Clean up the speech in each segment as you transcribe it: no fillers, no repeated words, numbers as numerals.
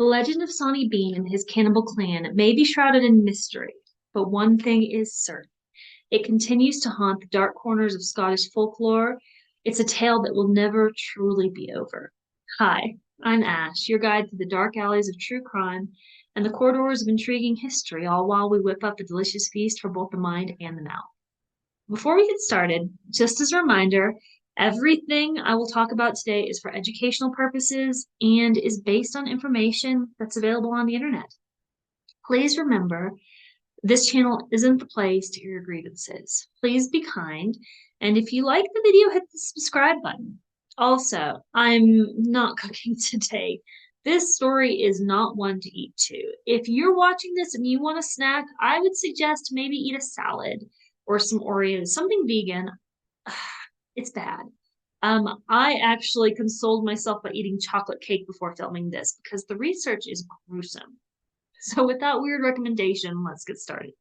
The legend of Sawney Bean and his cannibal clan may be shrouded in mystery, but one thing is certain. It continues to haunt the dark corners of Scottish folklore. It's a tale that will never truly be over. Hi, I'm Ash, your guide through the dark alleys of true crime and the corridors of intriguing history, all while we whip up a delicious feast for both the mind and the mouth. Before we get started, just as a reminder, everything I will talk about today is for educational purposes and is based on information that's available on the internet. Please remember, this channel isn't the place to air your grievances. Please be kind, and if you like the video, hit the subscribe button. Also, I'm not cooking today. This story is not one to eat to. If you're watching this and you want a snack, I would suggest maybe eat a salad or some Oreos, something vegan. It's bad. I actually consoled myself by eating chocolate cake before filming this because the research is gruesome. So with that weird recommendation, let's get started.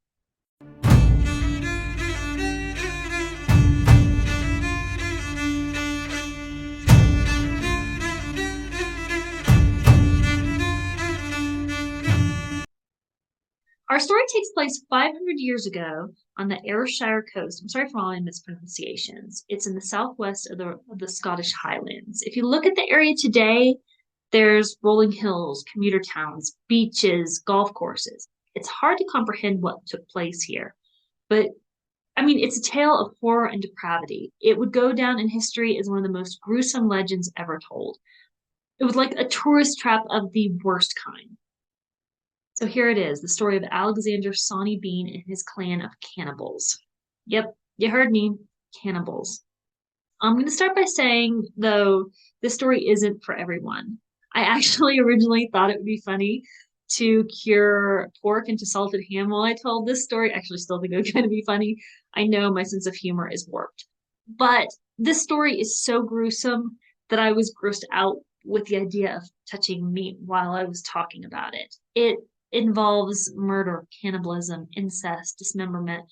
Our story takes place 500 years ago on the Ayrshire coast. I'm sorry for all my mispronunciations. It's in the southwest of the Scottish Highlands. If you look at the area today, there's rolling hills, commuter towns, beaches, golf courses. It's hard to comprehend what took place here. But I mean, it's a tale of horror and depravity. It would go down in history as one of the most gruesome legends ever told. It was like a tourist trap of the worst kind. So here it is, the story of Alexander Sawney Bean and his clan of cannibals. Yep, you heard me, cannibals. I'm going to start by saying, though, this story isn't for everyone. I actually originally thought it would be funny to cure pork into salted ham while I told this story. I actually still think it was going to be funny. I know my sense of humor is warped. But this story is so gruesome that I was grossed out with the idea of touching meat while I was talking about it. It involves murder, cannibalism, incest, dismemberment.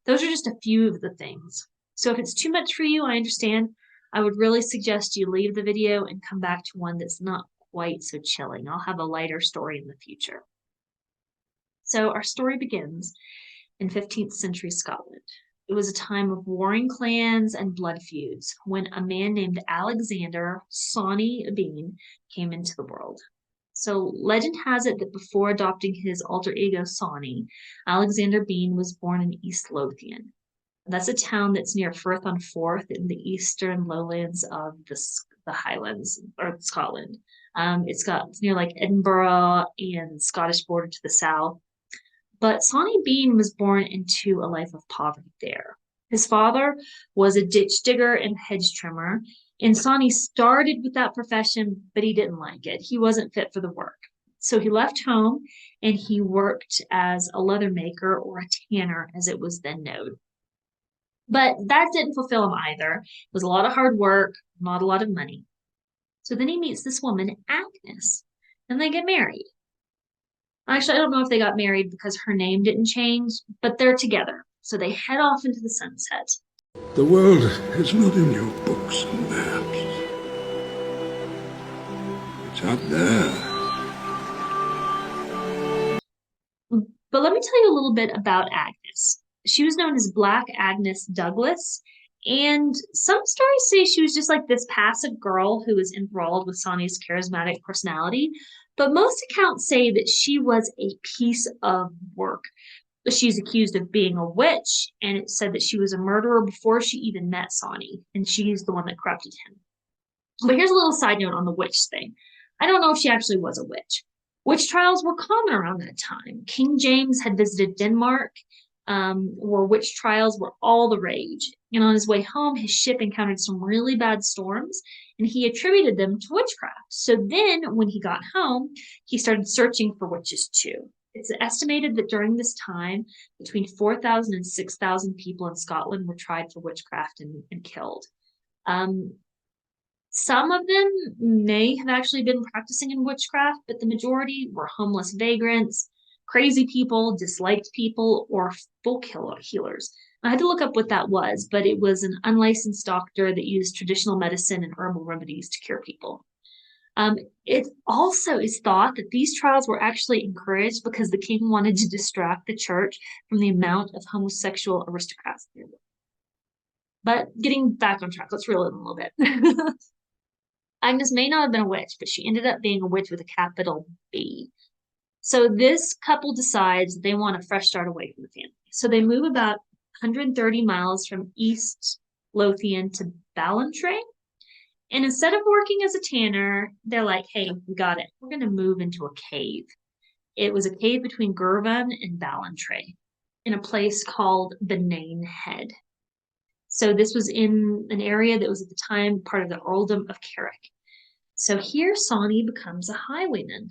Those are just a few of the things. So if it's too much for you, I understand. I would really suggest you leave the video and come back to one that's not quite so chilling. I'll have a lighter story in the future. So our story begins in 15th century Scotland. It was a time of warring clans and blood feuds when a man named Alexander Sawney Bean came into the world. So legend has it that before adopting his alter ego Sawney, Alexander Bean was born in East Lothian. That's a town that's near Firth on Forth in the eastern lowlands of the Highlands or Scotland. It's near like Edinburgh and the Scottish border to the south. But Sawney Bean was born into a life of poverty there. His father was a ditch digger and hedge trimmer, and Sawney started with that profession, but he didn't like it. He wasn't fit for the work. So he left home and he worked as a leather maker or a tanner, as it was then known. But that didn't fulfill him either. It was a lot of hard work, not a lot of money. So then he meets this woman, Agnes, and they get married. Actually, I don't know if they got married because her name didn't change, but they're together. So they head off into the sunset. The world is not in your books and maps. It's out there. But let me tell you a little bit about Agnes. She was known as Black Agnes Douglas, and some stories say she was just like this passive girl who was enthralled with Sawney's charismatic personality, but most accounts say that she was a piece of work. She's accused of being a witch, and it said that she was a murderer before she even met Sawney, and she's the one that corrupted him. But here's a little side note on the witch thing. I don't know if she actually was a witch. Witch trials were common around that time. King James had visited Denmark, where witch trials were all the rage. And on his way home, his ship encountered some really bad storms, and he attributed them to witchcraft. So then, when he got home, he started searching for witches too. It's estimated that during this time, between 4,000 and 6,000 people in Scotland were tried for witchcraft and killed. Some of them may have actually been practicing in witchcraft, but the majority were homeless vagrants, crazy people, disliked people, or folk healers. I had to look up what that was, but it was an unlicensed doctor that used traditional medicine and herbal remedies to cure people. It also is thought that these trials were actually encouraged because the king wanted to distract the church from the amount of homosexual aristocrats there were. But getting back on track, let's reel it in a little bit. Agnes may not have been a witch, but she ended up being a witch with a capital B. So this couple decides they want a fresh start away from the family. So they move about 130 miles from East Lothian to Ballantrae. And instead of working as a tanner, they're like, hey, we got it. We're going to move into a cave. It was a cave between Girvan and Ballantrae in a place called Benane Head. So this was in an area that was at the time part of the earldom of Carrick. So here Sawney becomes a highwayman.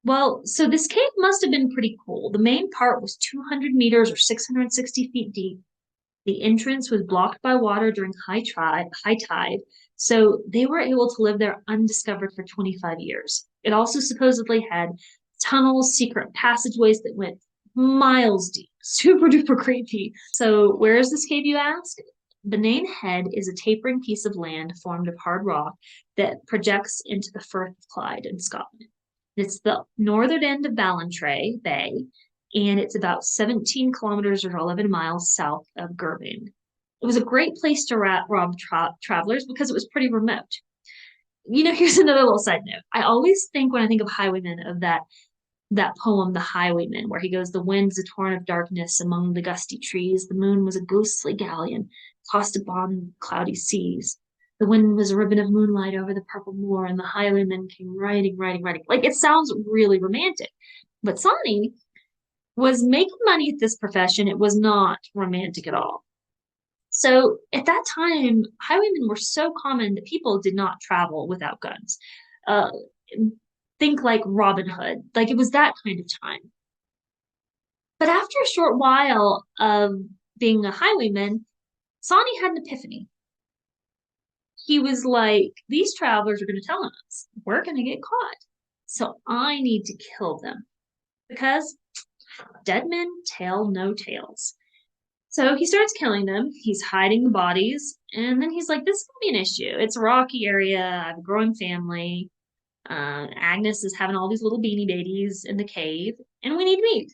Well, so this cave must have been pretty cool. The main part was 200 meters or 660 feet deep. The entrance was blocked by water during high tide, so they were able to live there undiscovered for 25 years. It also supposedly had tunnels, secret passageways that went miles deep. Super duper creepy. So where is this cave, you ask? Benane Head is a tapering piece of land formed of hard rock that projects into the Firth of Clyde in Scotland. It's the northern end of Ballantrae Bay, and it's about 17 kilometers or 11 miles south of Girvan. It was a great place to rob travelers because it was pretty remote. Here's another little side note. I always think when I think of highwaymen of that poem, The Highwayman, where he goes, the wind's a torrent of darkness among the gusty trees. The moon was a ghostly galleon tossed upon cloudy seas. The wind was a ribbon of moonlight over the purple moor, and the highwayman came riding, riding, riding. Like, it sounds really romantic. But Sawney was making money at this profession. It was not romantic at all. So at that time, highwaymen were so common that people did not travel without guns. Uh, think like Robin Hood, like it was that kind of time. But after a short while of being a highwayman, Sawney had an epiphany. He was like, these travelers are going to tell us we're going to get caught. So I need to kill them because dead men tell no tales. So he starts killing them. He's hiding the bodies. And then he's like, this is going to be an issue. It's a rocky area. I have a growing family. Agnes is having all these little beanie babies in the cave, and we need meat.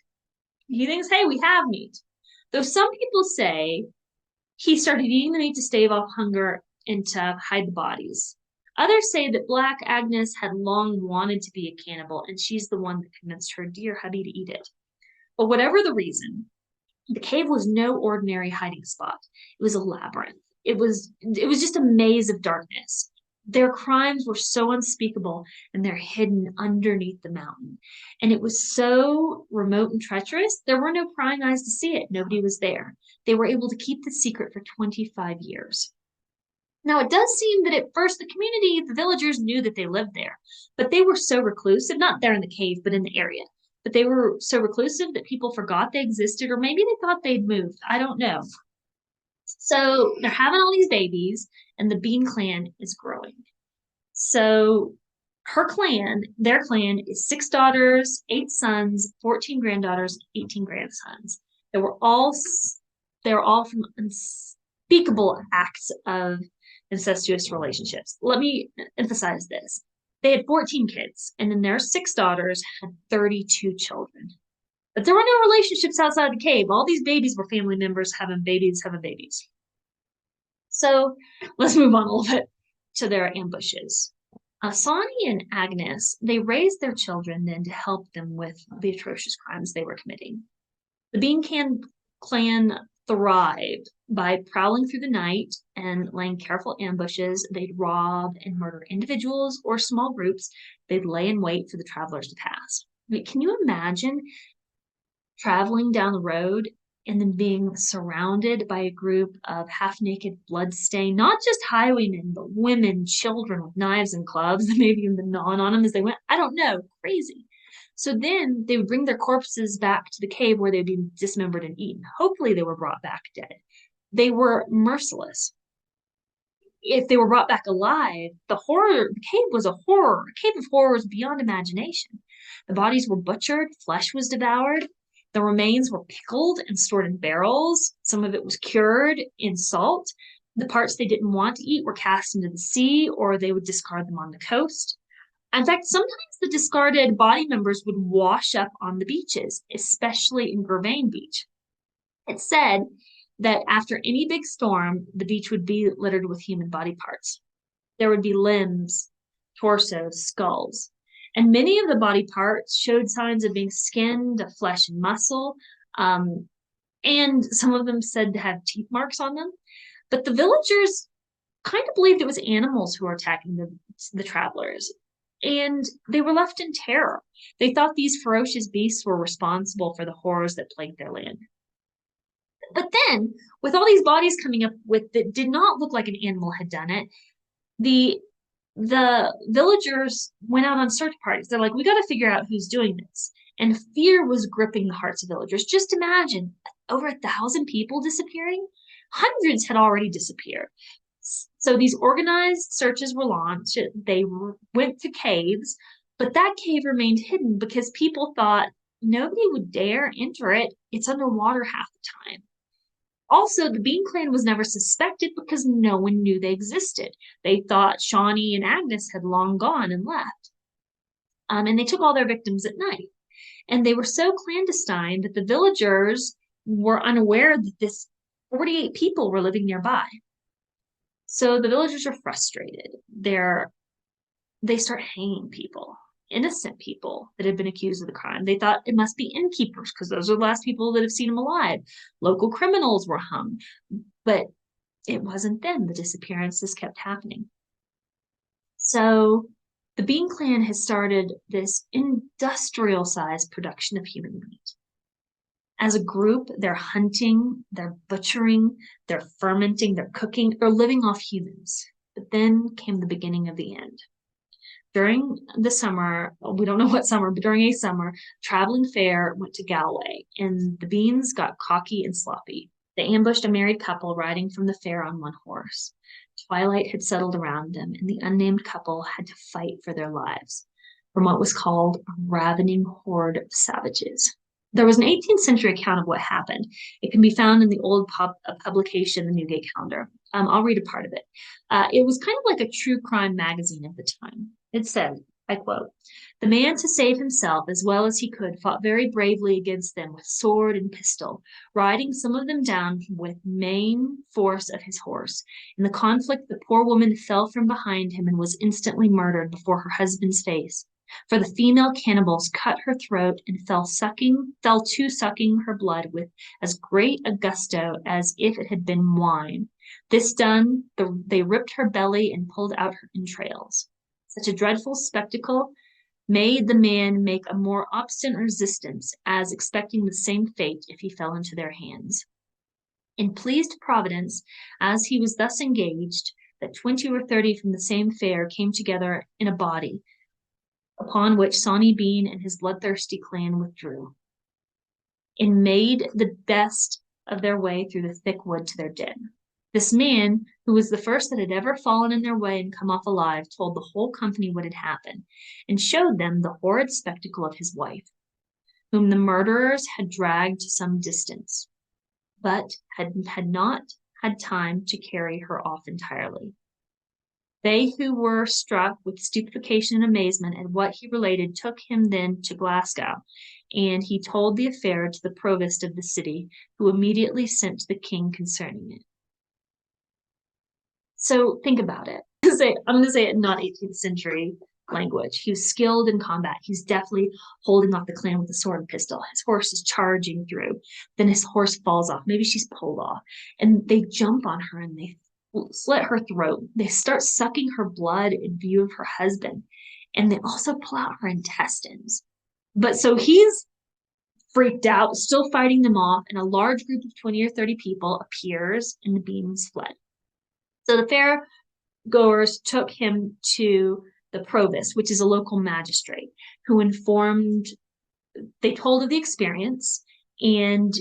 He thinks, hey, we have meat. Though some people say he started eating the meat to stave off hunger and to hide the bodies. Others say that Black Agnes had long wanted to be a cannibal, and she's the one that convinced her dear hubby to eat it. But whatever the reason, the cave was no ordinary hiding spot. It was a labyrinth. It was just a maze of darkness. Their crimes were so unspeakable, and they're hidden underneath the mountain. And it was so remote and treacherous, there were no prying eyes to see it. Nobody was there. They were able to keep the secret for 25 years. Now, it does seem that at first the community, the villagers knew that they lived there, but they were so reclusive, not there in the cave, but in the area. But they were so reclusive that people forgot they existed, or maybe they thought they'd moved. I don't know. So they're having all these babies, and the Bean clan is growing. So their clan is 6 daughters, 8 sons, 14 granddaughters, 18 grandsons. They were all from unspeakable acts of incestuous relationships. Let me emphasize this. They had 14 kids, and then their 6 daughters had 32 children. But there were no relationships outside the cave. All these babies were family members having babies. So let's move on a little bit to their ambushes. Sawney and Agnes, they raised their children then to help them with the atrocious crimes they were committing. The Bean clan thrived by prowling through the night and laying careful ambushes. They'd rob and murder individuals or small groups. They'd lay in wait for the travelers to pass. I mean, can you imagine traveling down the road and then being surrounded by a group of half-naked, blood-stained, not just highwaymen, but women, children with knives and clubs, maybe even gnawing on them as they went? I don't know, crazy. So then they would bring their corpses back to the cave where they'd be dismembered and eaten. Hopefully they were brought back dead. They were merciless. If they were brought back alive, the cave was a horror. A cave of horrors beyond imagination. The bodies were butchered, flesh was devoured. The remains were pickled and stored in barrels. Some of it was cured in salt. The parts they didn't want to eat were cast into the sea, or they would discard them on the coast. In fact, sometimes the discarded body members would wash up on the beaches, especially in Gervain Beach. It's said that after any big storm, the beach would be littered with human body parts. There would be limbs, torsos, skulls. And many of the body parts showed signs of being skinned, of flesh and muscle, um, and some of them said to have teeth marks on them. But the villagers kind of believed it was animals who were attacking the travelers, and they were left in terror. They thought these ferocious beasts were responsible for the horrors that plagued their land. But then, with all these bodies coming up with that did not look like an animal had done it, the the villagers went out on search parties. They're like, we got to figure out who's doing this. And fear was gripping the hearts of villagers. Just imagine over 1,000 people disappearing. Hundreds had already disappeared. So these organized searches were launched. They went to caves, but that cave remained hidden because people thought nobody would dare enter it. It's underwater half the time. Also, the Bean Clan was never suspected because no one knew they existed. They thought Sawney and Agnes had long gone and left. And they took all their victims at night. And they were so clandestine that the villagers were unaware that this 48 people were living nearby. So the villagers are frustrated. They start hanging people, innocent people that had been accused of the crime. They thought it must be innkeepers because those are the last people that have seen them alive. Local criminals were hung, but it wasn't them. The disappearances kept happening. So the Bean Clan has started this industrial sized production of human meat. As a group, they're hunting, they're butchering, they're fermenting, they're cooking, they're living off humans. But then came the beginning of the end. During the summer, we don't know what summer, but during a summer, traveling fair went to Galway, and the Beans got cocky and sloppy. They ambushed a married couple riding from the fair on one horse. Twilight had settled around them, and the unnamed couple had to fight for their lives from what was called a ravening horde of savages. There was an 18th century account of what happened. It can be found in the old publication, the Newgate Calendar. I'll read a part of it. It was kind of like a true crime magazine of the time. It said, I quote, "The man, to save himself as well as he could, fought very bravely against them with sword and pistol, riding some of them down with main force of his horse. In the conflict, the poor woman fell from behind him and was instantly murdered before her husband's face. For the female cannibals cut her throat and fell to sucking her blood with as great a gusto as if it had been wine. This done, they ripped her belly and pulled out her entrails. Such a dreadful spectacle made the man make a more obstinate resistance, as expecting the same fate if he fell into their hands. In pleased Providence, as he was thus engaged, that 20 or 30 from the same fair came together in a body, upon which Sawney Bean and his bloodthirsty clan withdrew, and made the best of their way through the thick wood to their den. This man, who was the first that had ever fallen in their way and come off alive, told the whole company what had happened, and showed them the horrid spectacle of his wife, whom the murderers had dragged to some distance, but had not had time to carry her off entirely. They who were struck with stupefaction and amazement at what he related took him then to Glasgow, and he told the affair to the provost of the city, who immediately sent to the king concerning it." So think about it. I'm going to say it in not 18th century language. He was skilled in combat. He's definitely holding off the clan with a sword and pistol. His horse is charging through. Then his horse falls off. Maybe she's pulled off. And they jump on her and they slit her throat. They start sucking her blood in view of her husband. And they also pull out her intestines. But so he's freaked out, still fighting them off, and a large group of 20 or 30 people appears, and the Beans fled. So the fair goers took him to the provost, which is a local magistrate, who they told of the experience, and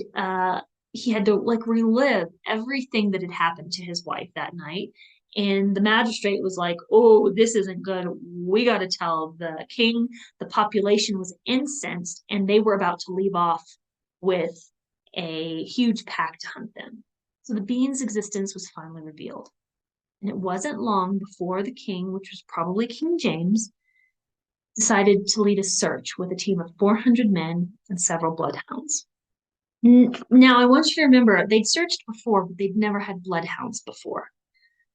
he had to relive everything that had happened to his wife that night. And the magistrate was like, "Oh, this isn't good. We got to tell the king." The population was incensed, and they were about to leave off with a huge pack to hunt them. So the Beans' existence was finally revealed. And it wasn't long before the king, which was probably King James, decided to lead a search with a team of 400 men and several bloodhounds. Now, I want you to remember they'd searched before, but they'd never had bloodhounds before.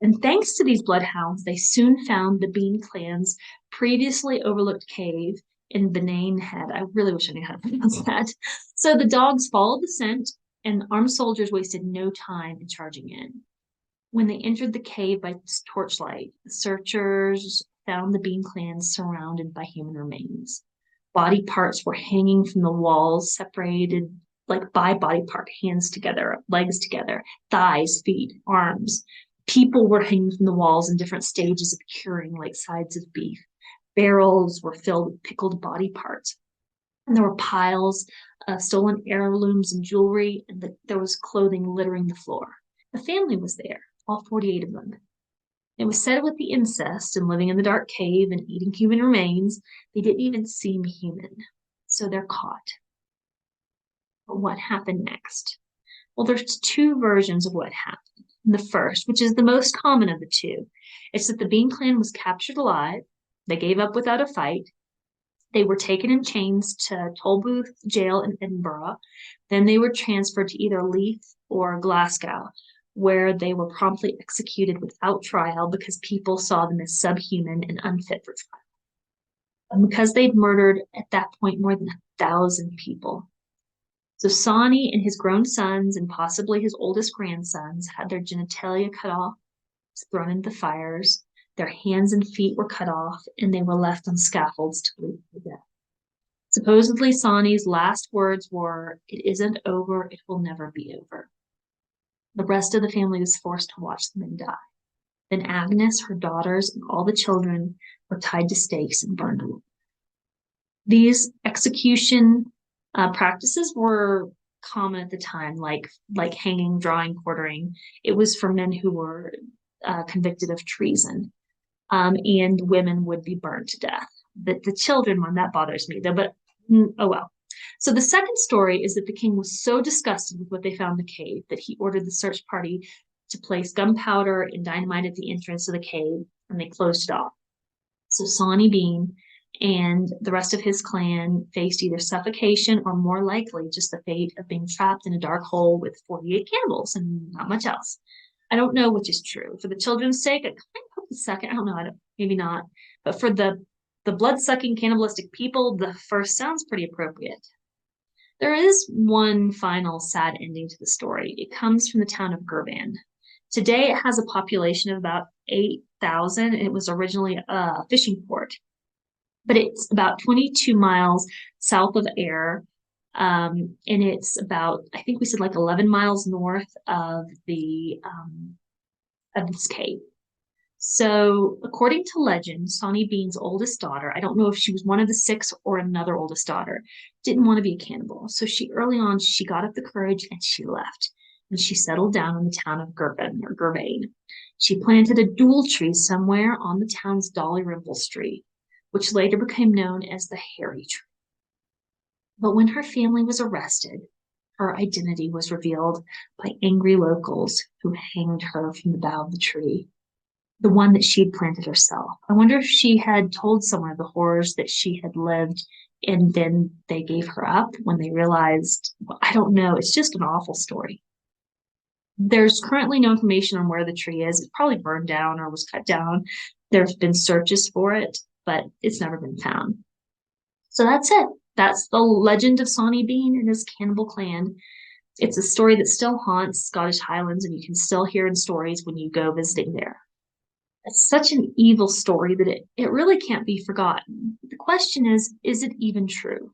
And thanks to these bloodhounds, they soon found the Bean clan's previously overlooked cave in Benane Head. I really wish I knew how to pronounce that. So the dogs followed the scent, and armed soldiers wasted no time in charging in. When they entered the cave by torchlight, the searchers found the Bean clan surrounded by human remains. Body parts were hanging from the walls, separated like by body part, hands together, legs together, thighs, feet, arms. People were hanging from the walls in different stages of curing, like sides of beef. Barrels were filled with pickled body parts. And there were piles of stolen heirlooms and jewelry, and there was clothing littering the floor. The family was there, all 48 of them. It was said with the incest and living in the dark cave and eating human remains, they didn't even seem human. So they're caught. But what happened next? Well, there's two versions of what happened. The first, which is the most common of the two, is that the Bean clan was captured alive. They gave up without a fight. They were taken in chains to Tolbooth jail in Edinburgh. Then they were transferred to either Leith or Glasgow, where they were promptly executed without trial because people saw them as subhuman and unfit for trial. And because they'd murdered at that point more than 1,000 people. So Sawney and his grown sons and possibly his oldest grandsons had their genitalia cut off, thrown into the fires, their hands and feet were cut off, and they were left on scaffolds to bleed to death. Supposedly, Sawney's last words were, "It isn't over, it will never be over." The rest of the family was forced to watch the men die. Then Agnes, her daughters, and all the children were tied to stakes and burned alive. These execution practices were common at the time, like hanging, drawing, quartering. It was for men who were convicted of treason, and women would be burned to death. The children one that bothers me though, but oh well. So the second story is that the king was so disgusted with what they found in the cave that he ordered the search party to place gunpowder and dynamite at the entrance of the cave, and they closed it off. So Sawney Bean and the rest of his clan faced either suffocation or more likely just the fate of being trapped in a dark hole with 48 cannibals and not much else. I don't know which is true. For the children's sake, I kind of hope the second. I don't know. Maybe not. But for the blood-sucking cannibalistic people, the first sounds pretty appropriate. There is one final sad ending to the story. It comes from the town of Girvan. Today, it has a population of about 8,000, and it was originally a fishing port. But it's about 22 miles south of Ayr, and it's about, I think we said like 11 miles north of this cave. So, according to legend, Sawney Bean's oldest daughter, I don't know if she was one of the six or another oldest daughter, didn't want to be a cannibal. So early on, she got up the courage and she left. And she settled down in the town of Girvan. She planted a dule tree somewhere on the town's Dalrymple Street, which later became known as the Hairy Tree. But when her family was arrested, her identity was revealed by angry locals who hanged her from the bough of the tree, the one that she had planted herself. I wonder if she had told someone of the horrors that she had lived and then they gave her up when they realized, well, I don't know. It's just an awful story. There's currently no information on where the tree is. It probably burned down or was cut down. There's been searches for it, but it's never been found. So that's it. That's the legend of Sawney Bean and his cannibal clan. It's a story that still haunts Scottish Highlands, and you can still hear in stories when you go visiting there. It's such an evil story that it really can't be forgotten. The question is it even true?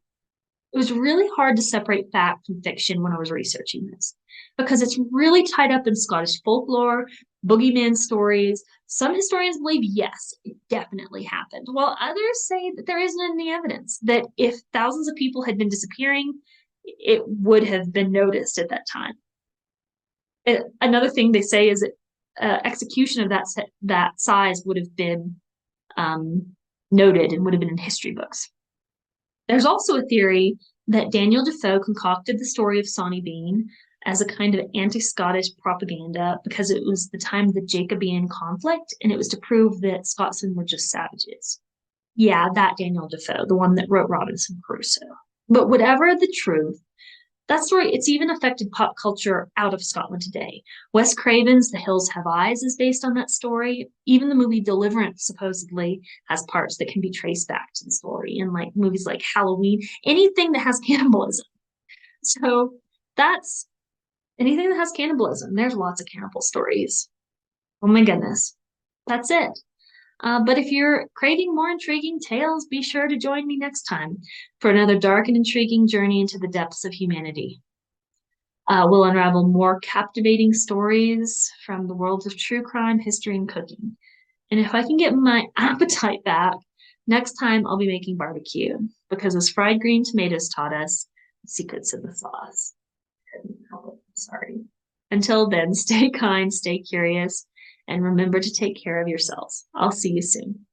It was really hard to separate fact from fiction when I was researching this because it's really tied up in Scottish folklore, boogeyman stories. Some historians believe, yes, it definitely happened, while others say that there isn't any evidence, that if thousands of people had been disappearing, it would have been noticed at that time. Another thing they say is that execution of that size would have been noted and would have been in history books. There's also a theory that Daniel Defoe concocted the story of Sawney Bean as a kind of anti-Scottish propaganda because it was the time of the Jacobean conflict, and it was to prove that Scotsmen were just savages. Yeah, that Daniel Defoe, the one that wrote Robinson Crusoe. But whatever the truth, that story, it's even affected pop culture out of Scotland today. Wes Craven's The Hills Have Eyes is based on that story. Even the movie Deliverance supposedly has parts that can be traced back to the story. And like movies like Halloween, anything that has cannibalism. So that's anything that has cannibalism. There's lots of cannibal stories. Oh my goodness. That's it. But if you're craving more intriguing tales, be sure to join me next time for another dark and intriguing journey into the depths of humanity. We'll unravel more captivating stories from the worlds of true crime, history, and cooking. And if I can get my appetite back, next time I'll be making barbecue because as fried green tomatoes taught us, secrets in the sauce. Sorry. Until then, stay kind, stay curious, and remember to take care of yourselves. I'll see you soon.